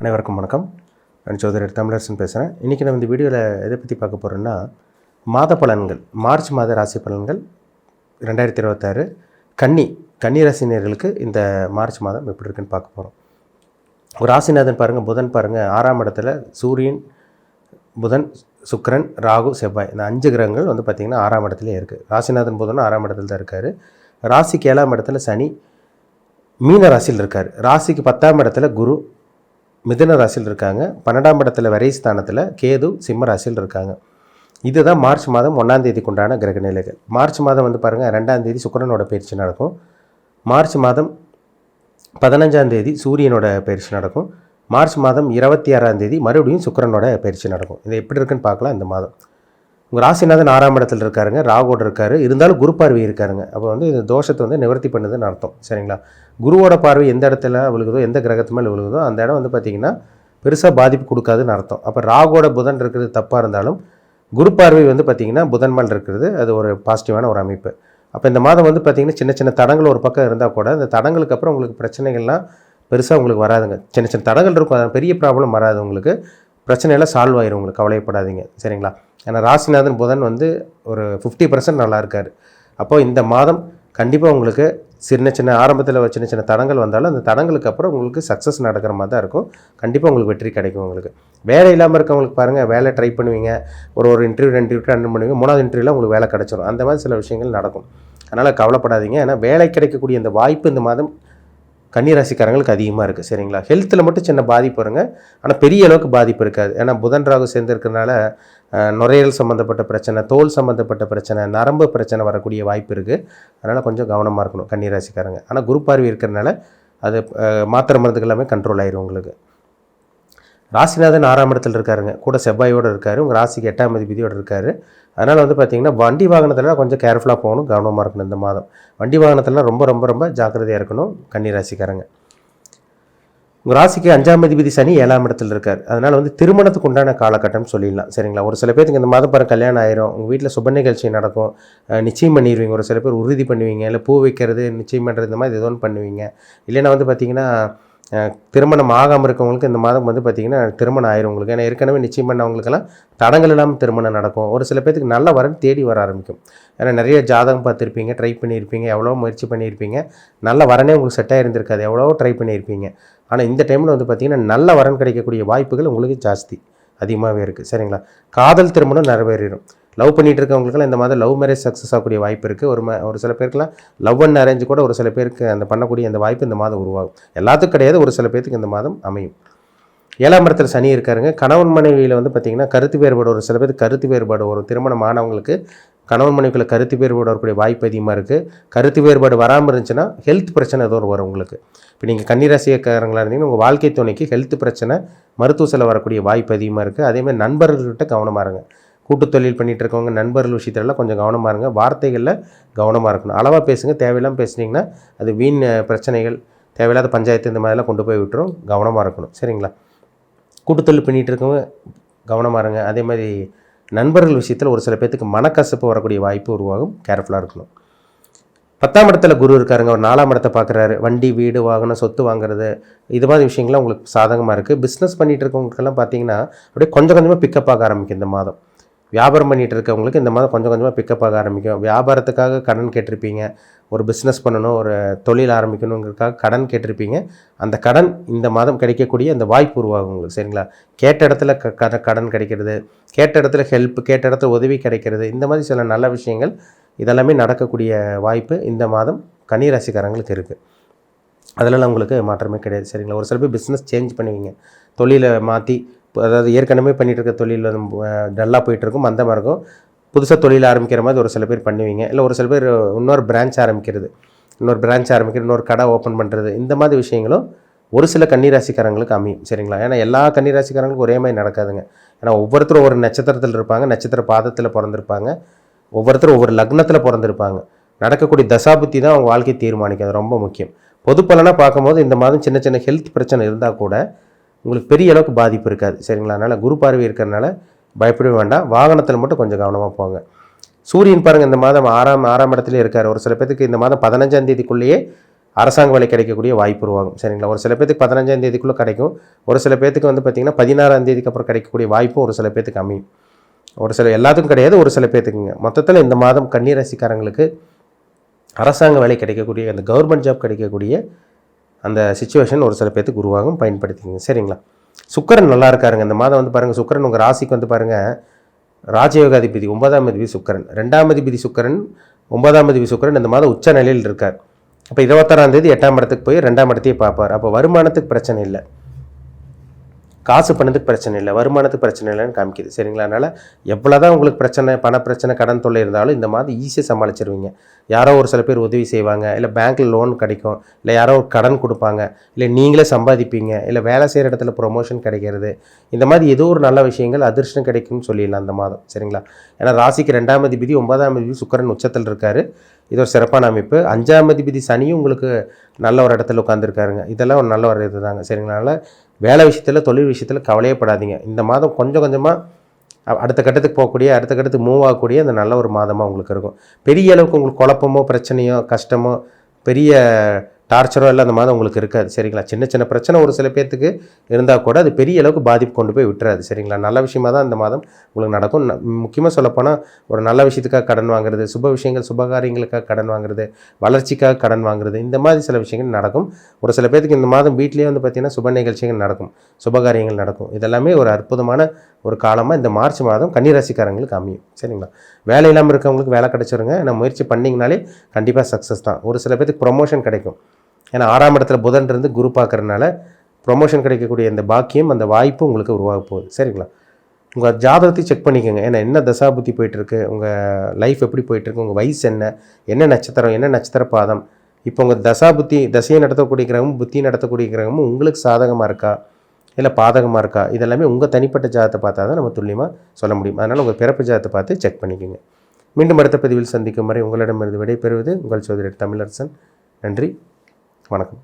அனைவருக்கும் வணக்கம். நான் ஜோதிடர் தமிழரசன் பேசுகிறேன். இன்றைக்கி நம்ம இந்த வீடியோவில் எதை பற்றி பார்க்க போகிறோன்னா, மாத பலன்கள், மார்ச் மாத ராசி பலன்கள் 2026 கன்னி ராசினியர்களுக்கு இந்த மார்ச் மாதம் எப்படி இருக்குன்னு பார்க்க போகிறோம். ஒரு ராசிநாதன் பாருங்கள், புதன் பாருங்கள் 6ஆம் இடத்துல சூரியன், புதன், சுக்கிரன், ராகு, செவ்வாய் இந்த 5 கிரகங்கள் வந்து பார்த்திங்கன்னா 6ஆம் இடத்துலேயே இருக்குது. ராசிநாதன் புதனும் 6ஆம் இடத்துல தான் இருக்கார். ராசிக்கு 7ஆம் இடத்துல சனி மீன ராசியில் இருக்கார். ராசிக்கு 10ஆம் இடத்துல குரு மிதுன ராசியில் இருக்காங்க. 12ஆம் இடத்துல விரைஸ்தானத்தில் கேது சிம்ம ராசியில் இருக்காங்க. இதுதான் மார்ச் மாதம் 1ஆம் தேதிக்கு உண்டான கிரக நிலைகள். மார்ச் மாதம் வந்து பாருங்கள் 2ஆம் தேதி சுக்கிரனோட பயிற்சி நடக்கும். மார்ச் மாதம் 15ஆம் தேதி சூரியனோட பயிற்சி நடக்கும். மார்ச் மாதம் 26ஆம் தேதி மறுபடியும் சுக்கிரனோட பயிற்சி நடக்கும். இது எப்படி இருக்குன்னு பார்க்கலாம். இந்த மாதம் உங்கள் ராசிநாதன் 6ஆம் இடத்துல இருக்காருங்க, ராகுவோட இருக்காரு. இருந்தாலும் குரு பார்வை இருக்காருங்க. அப்போ வந்து இந்த தோஷத்தை வந்து நிவர்த்தி பண்ணுதுன்னு அர்த்தம். சரிங்களா? குருவோட பார்வை எந்த இடத்துல விழுகுதோ, எந்த கிரகத்து மேலே விழுகுதோ அந்த இடம் வந்து பார்த்திங்கன்னா பெருசாக பாதிப்பு கொடுக்காதுன்னு அர்த்தம். அப்போ ராகுவோட புதன் இருக்கிறது தப்பாக இருந்தாலும் குரு பார்வை வந்து பார்த்திங்கன்னா புதன் மேல் இருக்கிறது அது ஒரு பாசிட்டிவான ஒரு அமைப்பு. அப்போ இந்த மாதம் வந்து பார்த்திங்கன்னா சின்ன சின்ன தடங்கள் ஒரு பக்கம் இருந்தால் கூட அந்த தடங்களுக்கு அப்புறம் உங்களுக்கு பிரச்சனைகள்லாம் பெருசாக உங்களுக்கு வராதுங்க. சின்ன சின்ன தடங்கள் இருக்கும், அது பெரிய ப்ராப்ளம் வராது. உங்களுக்கு பிரச்சனையெல்லாம் சால்வ் ஆயிரும், உங்களுக்கு கவலைப்படாதீங்க. சரிங்களா? ஏன்னா ராசிநாதன் புதன் வந்து ஒரு 50% நல்லா இருக்கார். அப்போது இந்த மாதம் கண்டிப்பாக உங்களுக்கு சின்ன ஆரம்பத்தில் சின்ன சின்ன தடங்கள் வந்தாலும் அந்த தடங்களுக்கு அப்புறம் உங்களுக்கு சக்ஸஸ் நடக்கிற மாதிரி தான் இருக்கும். கண்டிப்பாக உங்களுக்கு வெற்றி கிடைக்கும். உங்களுக்கு வேலை இல்லாமல் இருக்கவங்களுக்கு பாருங்கள், வேலை ட்ரை பண்ணுவீங்க, ஒரு இன்டர்வியூ 2 இன்டர்வியூ அட்டன் பண்ணுவீங்க, 3வது இன்டர்வியூவில் உங்களுக்கு வேலை கிடச்சிடும். அந்த மாதிரி சில விஷயங்கள் நடக்கும். அதனால் கவலைப்படாதீங்க. ஏன்னா வேலை கிடைக்கக்கூடிய இந்த வாய்ப்பு இந்த மாதம் கன்னிராசிக்காரங்களுக்கு அதிகமாக இருக்குது. சரிங்களா? ஹெல்த்தில் மட்டும் சின்ன பாதிப்பு வருங்க, ஆனால் பெரிய அளவுக்கு பாதிப்பு இருக்காது. ஏன்னா புதன் ராகு சேர்ந்துருக்கிறதுனால நுரையீரல் சம்மந்தப்பட்ட பிரச்சனை, தோல் சம்மந்தப்பட்ட பிரச்சனை, நரம்பு பிரச்சனை வரக்கூடிய வாய்ப்பு இருக்குது. அதனால் கொஞ்சம் கவனமாக இருக்கணும் கன்னிராசிக்காரங்க. ஆனால் குரு பார்வை இருக்கிறதுனால அது மாத்திரை மருந்துகள் எல்லாமே கண்ட்ரோல் ஆயிரும் உங்களுக்கு. ராசிநாதன் 6ஆம் இடத்துல இருக்காருங்க, கூட செவ்வாயோடு இருக்கார். உங்கள் ராசிக்கு 8ஆம் அதிபதியோடு இருக்கார். அதனால் வந்து பார்த்திங்கன்னா வண்டி வாகனத்தில் கொஞ்சம் கேர்ஃபுல்லாக போகணும், கவனமாக இருக்கணும். இந்த மாதம் வண்டி வாகனத்திலாம் ரொம்ப ரொம்ப ரொம்ப ஜாக்கிரதையாக இருக்கணும் கன்னிராசிக்காரங்க. உங்கள் ராசிக்கு 5ஆம் அதிபதி சனி 7ஆம் இடத்துல இருக்கார். அதனால் வந்து திருமணத்துக்கு உண்டான காலகட்டம்னு சொல்லிடலாம். சரிங்களா? ஒரு சில பேருக்கு இந்த மாதம் பாருங்கள் கல்யாணம் ஆயிரும், உங்கள் வீட்டில் சுப நிகழ்ச்சி நடக்கும், நிச்சயம் பண்ணிடுவீங்க. ஒரு சில பேர் உறுதி பண்ணுவீங்க, இல்லை பூ வைக்கிறது, நிச்சயம் பண்ணுறது, இந்த மாதிரி ஏதோ ஒன்று பண்ணுவீங்க. இல்லைன்னா வந்து பார்த்திங்கன்னா திருமணம் ஆகாமல் இருக்கவங்களுக்கு இந்த மாதம் வந்து பார்த்திங்கன்னா திருமணம் ஆயிரும் உங்களுக்கு. ஏன்னா ஏற்கனவே நிச்சயம் பண்ணவங்களுக்கெல்லாம் தடங்கள் இல்லாமல் திருமணம் நடக்கும். ஒரு சில பேருக்கு நல்ல வரன் தேடி வர ஆரம்பிக்கும். ஏன்னா நிறைய ஜாதகம் பார்த்துருப்பீங்க, ட்ரை பண்ணியிருப்பீங்க, எவ்வளோ முயற்சி பண்ணியிருப்பீங்க, நல்ல வரனே உங்களுக்கு செட் ஆகிருந்திருக்காது, எவ்வளோ ட்ரை பண்ணியிருப்பீங்க. ஆனால் இந்த டைமில் வந்து பார்த்திங்கன்னா நல்ல வரன் கிடைக்கக்கூடிய வாய்ப்புகள் உங்களுக்கு ஜாஸ்தி அதிகமாகவே இருக்குது. சரிங்களா? காதல் திருமணம் நிறைவேறிடும். லவ் பண்ணிகிட்டு இருக்கவங்களுக்குலாம் இந்த மாதிரி லவ் மேரேஜ் சக்ஸஸ் ஆகக்கூடிய வாய்ப்பு இருக்குது. ஒரு சில பேருக்குலாம் லவ் அண்ட் அரேஞ்ச் கூட ஒரு சில பேருக்கு அந்த பண்ணக்கூடிய அந்த வாய்ப்பு இந்த மாதம் உருவாகும். எல்லாத்துக்கும் கிடையாது, ஒரு சில பேருக்கு இந்த மாதம் அமையும். 7ஆம் இடத்துல சனி இருக்காருங்க. கணவன் மனைவியில் வந்து பார்த்திங்கன்னா கருத்து வேறுபாடு, ஒரு சில பேருக்கு கருத்து வேறுபாடு வரும். திருமணம் ஆனவங்களுக்கு கணவன் மனைவிக்குள்ள கருத்து வேறுபாடு வரக்கூடிய வாய்ப்பு அதிகமாக இருக்குது. கருத்து வேறுபாடு வராமல் இருந்துச்சுன்னா ஹெல்த் பிரச்சனை ஏதோ வரும் உங்களுக்கு. இப்போ நீங்கள் கன்னிராசிக்காரங்களாக இருந்தீங்கன்னா உங்கள் வாழ்க்கை துணைக்கு ஹெல்த் பிரச்சனை, மருத்துவ செலவு வரக்கூடிய வாய்ப்பு அதிகமாக இருக்குது. அதேமாதிரி நண்பர்கள்கிட்ட கவனமாக இருங்க. கூட்டு தொழில் பண்ணிகிட்டு இருக்கவங்க நண்பர்கள் விஷயத்துலலாம் கொஞ்சம் கவனமாக இருங்க. வார்த்தைகளில் கவனமாக இருக்கணும். அளவாக பேசுங்க. தேவையில்லாமல் பேசுனீங்கன்னா அது வீண் பிரச்சனைகள், தேவையில்லாத பஞ்சாயத்து இந்த மாதிரிலாம் கொண்டு போய் விட்டுரும். கவனமாக இருக்கணும். சரிங்களா? கூட்டு தொழில் பண்ணிகிட்டு இருக்கவங்க கவனமாக இருங்க. அதே மாதிரி நண்பர்கள் விஷயத்தில் ஒரு சில பேர்த்துக்கு மனக்கசப்பு வரக்கூடிய வாய்ப்பு உருவாகும். கேர்ஃபுல்லாக இருக்கணும். 10ஆம் இடத்துல குரு இருக்காருங்க, ஒரு 4ஆம் இடத்தை பார்க்குறாரு. வண்டி, வீடு, வாகனம், சொத்து வாங்குறது, இது மாதிரி விஷயங்கள்லாம் உங்களுக்கு சாதகமாக இருக்குது. பிஸ்னஸ் பண்ணிகிட்டு இருக்கவங்களுக்கெல்லாம் பார்த்தீங்கன்னா அப்படியே கொஞ்சம் கொஞ்சமாக பிக்கப் ஆக ஆரம்பிக்கும் இந்த மாதம். வியாபாரம் பண்ணிகிட்டு இருக்கவங்களுக்கு இந்த மாதம் கொஞ்சம் கொஞ்சமாக பிக்கப் ஆக ஆரம்பிக்கும். வியாபாரத்துக்காக கடன் கேட்டிருப்பீங்க, ஒரு பிஸ்னஸ் பண்ணணும், ஒரு தொழில் ஆரம்பிக்கணுங்கிறதுக்காக கடன் கேட்டிருப்பீங்க. அந்த கடன் இந்த மாதம் கிடைக்கக்கூடிய அந்த வாய்ப்பு உருவாகும் உங்களுக்கு. சரிங்களா? கேட்ட இடத்துல கடன் கிடைக்கிறது, கேட்ட இடத்துல ஹெல்ப், கேட்ட இடத்துல உதவி கிடைக்கிறது, இந்த மாதிரி சில நல்ல விஷயங்கள் இதெல்லாமே நடக்கக்கூடிய வாய்ப்பு இந்த மாதம் கன்னிராசிக்காரங்களுக்கு இருக்குது. அதெல்லாம் உங்களுக்கு மாற்றமே கிடையாது. சரிங்களா? ஒரு சில பேர் பிஸ்னஸ் சேஞ்ச் பண்ணுவீங்க, தொழிலை மாற்றி, அதாவது ஏற்கனவே பண்ணிகிட்டு இருக்க தொழில் டல்லாக போயிட்டுருக்கும், அந்த மாதிரி இருக்கும். புதுசாக தொழில் ஆரம்பிக்கிற மாதிரி ஒரு சில பேர் பண்ணுவீங்க. இல்லை ஒரு சில பேர் இன்னொரு பிரான்ச் ஆரம்பிக்கிறது, இன்னொரு கடை ஓப்பன் பண்ணுறது, இந்த மாதிரி விஷயங்களும் ஒரு சில கன்னிராசிக்காரங்களுக்கு அமையும். சரிங்களா? ஏன்னா எல்லா கன்னிராசிக்காரங்களுக்கும் ஒரே மாதிரி நடக்காதுங்க. ஏன்னா ஒவ்வொருத்தரும் ஒரு நட்சத்திரத்தில் இருப்பாங்க, நட்சத்திர பாதத்தில் பிறந்திருப்பாங்க, ஒவ்வொருத்தரும் ஒவ்வொரு லக்னத்தில் பிறந்திருப்பாங்க. நடக்கக்கூடிய தசாபுத்தி தான் அவங்க வாழ்க்கையை தீர்மானிக்கும். அது ரொம்ப முக்கியம். பொது பலனாக பார்க்கும்போது இந்த மாதம் சின்ன சின்ன ஹெல்த் பிரச்சனை இருந்தால் கூட உங்களுக்கு பெரிய அளவுக்கு பாதிப்பு இருக்காது. சரிங்களா? அதனால் குரு பார்வை இருக்கிறதுனால பயப்படவே வேண்டாம். வாகனத்தில் மட்டும் கொஞ்சம் கவனமாக போங்க. சூரியன் பாருங்கள் இந்த மாதம் 6ஆம் இடத்துலேயே இருக்கார். ஒரு சில பேருக்கு இந்த மாதம் 15ஆம் தேதிக்குள்ளேயே அரசாங்க வேலை கிடைக்கக்கூடிய வாய்ப்பு உருவாகும். சரிங்களா? ஒரு சில பேத்துக்கு 15ஆம் தேதிக்குள்ளே கிடைக்கும். ஒரு சில பேத்துக்கு வந்து பார்த்திங்கன்னா 16ஆம் தேதிக்கு அப்புறம் கிடைக்கக்கூடிய வாய்ப்பும் ஒரு சில பேத்துக்கு அமையும். ஒரு சில எல்லாத்துக்கும் கிடையாது, ஒரு சில பேத்துக்குங்க. மொத்தத்தில் இந்த மாதம் கன்னி ராசிக்காரங்களுக்கு அரசாங்க வேலை கிடைக்கக்கூடிய அந்த கவர்மெண்ட் ஜாப் கிடைக்கக்கூடிய அந்த சிச்சுவேஷன் ஒரு சில பேத்துக்கு உருவாகும். பயன்படுத்திக்கங்க. சரிங்களா? சுக்கிரன் நல்லா இருக்காருங்க இந்த மாதம். வந்து பாருங்கள், சுக்கிரன் உங்கள் ராசிக்கு வந்து பாருங்கள் ராஜயோகாதிபதி 9ஆம் அதிபதி சுக்கிரன், 2ஆம் அதிபதி சுக்கிரன், 9ஆம் அதிபதி சுக்கிரன் இந்த மாதம் உச்ச நிலையில் இருக்கார். அப்போ 26ஆம் தேதி 8ஆம் இடத்துக்கு போய் 2ஆம் இடத்தையே பார்ப்பார். அப்போ வருமானத்துக்கு பிரச்சனை இல்லை, காசு பண்ணதுக்கு பிரச்சனை இல்லை, வருமானத்துக்கு பிரச்சனை இல்லைன்னு காமிக்குது. சரிங்களா? அதனால் எவ்வளோதான் உங்களுக்கு பிரச்சனை, பண பிரச்சனை, கடன் தொல்லை இருந்தாலும் இந்த மாதிரி ஈஸியாக சமாளிச்சிருவீங்க. யாரோ ஒரு சில பேர் உதவி செய்வாங்க, இல்லை பேங்க்கில் லோன் கிடைக்கும், இல்லை யாரோ ஒரு கடன் கொடுப்பாங்க, இல்லை நீங்களே சம்பாதிப்பீங்க, இல்லை வேலை செய்கிற இடத்துல ப்ரொமோஷன் கிடைக்கிறது. இந்த மாதிரி ஏதோ ஒரு நல்ல விஷயங்கள் அதிர்ஷ்டம் கிடைக்கும்னு சொல்லிடலாம் அந்த மாதம். சரிங்களா? ஏன்னா ராசிக்கு 2ஆம் அதிபதி 9ஆம் அதிபதி சுக்கிரன் உச்சத்தில் இருக்கார். இது ஒரு சிறப்பான அமைப்பு. 5ஆம் அதிபதி சனியும் உங்களுக்கு நல்ல ஒரு இடத்துல உட்காந்துருக்காருங்க. இதெல்லாம் ஒரு நல்ல ஒரு இது தாங்க. சரிங்களா? அதனால் வேலை விஷயத்தில், தொழில் விஷயத்தில் கவலையப்படாதீங்க. இந்த மாதம் கொஞ்சம் கொஞ்சமாக அடுத்த கட்டத்துக்கு போகக்கூடிய, அடுத்த கட்டத்துக்கு மூவ் ஆகக்கூடிய அந்த நல்ல ஒரு மாதமாக உங்களுக்கு இருக்கும். பெரிய அளவுக்கு உங்களுக்கு குழப்பமோ, பிரச்சனையோ, கஷ்டமோ, பெரிய டார்ச்சரோ எல்லாம் அந்த மாதம் உங்களுக்கு இருக்காது. சரிங்களா? சின்ன சின்ன பிரச்சனை ஒரு சில பேர்த்துக்கு இருந்தால் கூட அது பெரிய அளவுக்கு பாதிப்பு கொண்டு போய் விட்டுறாது. சரிங்களா? நல்ல விஷயமாக தான் இந்த மாதம் உங்களுக்கு நடக்கும். முக்கியமாக சொல்லப்போனால் ஒரு நல்ல விஷயத்துக்காக கடன் வாங்குறது, சுப விஷயங்கள், சுபகாரியங்களுக்காக கடன் வாங்குறது, வளர்ச்சிக்காக கடன் வாங்குறது, இந்த மாதிரி சில விஷயங்கள் நடக்கும். ஒரு சில பேருக்கு இந்த மாதம் வீட்லேயே வந்து பார்த்திங்கன்னா சுப நிகழ்ச்சிகள் நடக்கும், சுபகாரியங்கள் நடக்கும். இதெல்லாமே ஒரு அற்புதமான ஒரு காலமாக இந்த மார்ச் மாதம் கன்னிராசிக்காரங்களுக்கு அமையும். சரிங்களா? வேலை இல்லாமல் இருக்கவங்களுக்கு வேலை கிடச்சிருங்க. நான் முயற்சி பண்ணிங்கனாலே கண்டிப்பாக சக்ஸஸ் தான். ஒரு சில பேருக்கு ப்ரொமோஷன் கிடைக்கும். ஏன்னா 6ஆம் இடத்துல புதன் இருந்து குரு பார்க்குறதுனால ப்ரொமோஷன் கிடைக்கக்கூடிய இந்த பாக்கியம், அந்த வாய்ப்பு உங்களுக்கு உருவாக போகுது. சரிங்களா? உங்கள் ஜாதகத்தை செக் பண்ணிக்கோங்க. ஏன்னா என்ன தசாபுத்தி போயிட்டுருக்கு, உங்கள் லைஃப் எப்படி போயிட்டுருக்கு, உங்கள் வயசு என்ன, என்ன நட்சத்திரம், என்ன நட்சத்திர பாதம், இப்போ உங்கள் தசையை நடத்தக்கூடிய கிரகமும் புத்தியை நடத்தக்கூடிய கிரகமும் உங்களுக்கு சாதகமாக இருக்கா இல்லை பாதகமாக இருக்கா, இதெல்லாமே உங்கள் தனிப்பட்ட ஜாதகத்தை பார்த்தா தான் நம்ம துல்லியமாக சொல்ல முடியும். அதனால் உங்கள் பிறப்பு ஜாதகத்தை பார்த்து செக் பண்ணிக்கோங்க. மீண்டும் அடுத்த பதிவில் சந்திக்கும் வரை உங்களிடமிருந்து விடைபெறுவது உங்கள் சோதரர் தமிழரசன். நன்றி, வணக்கம்.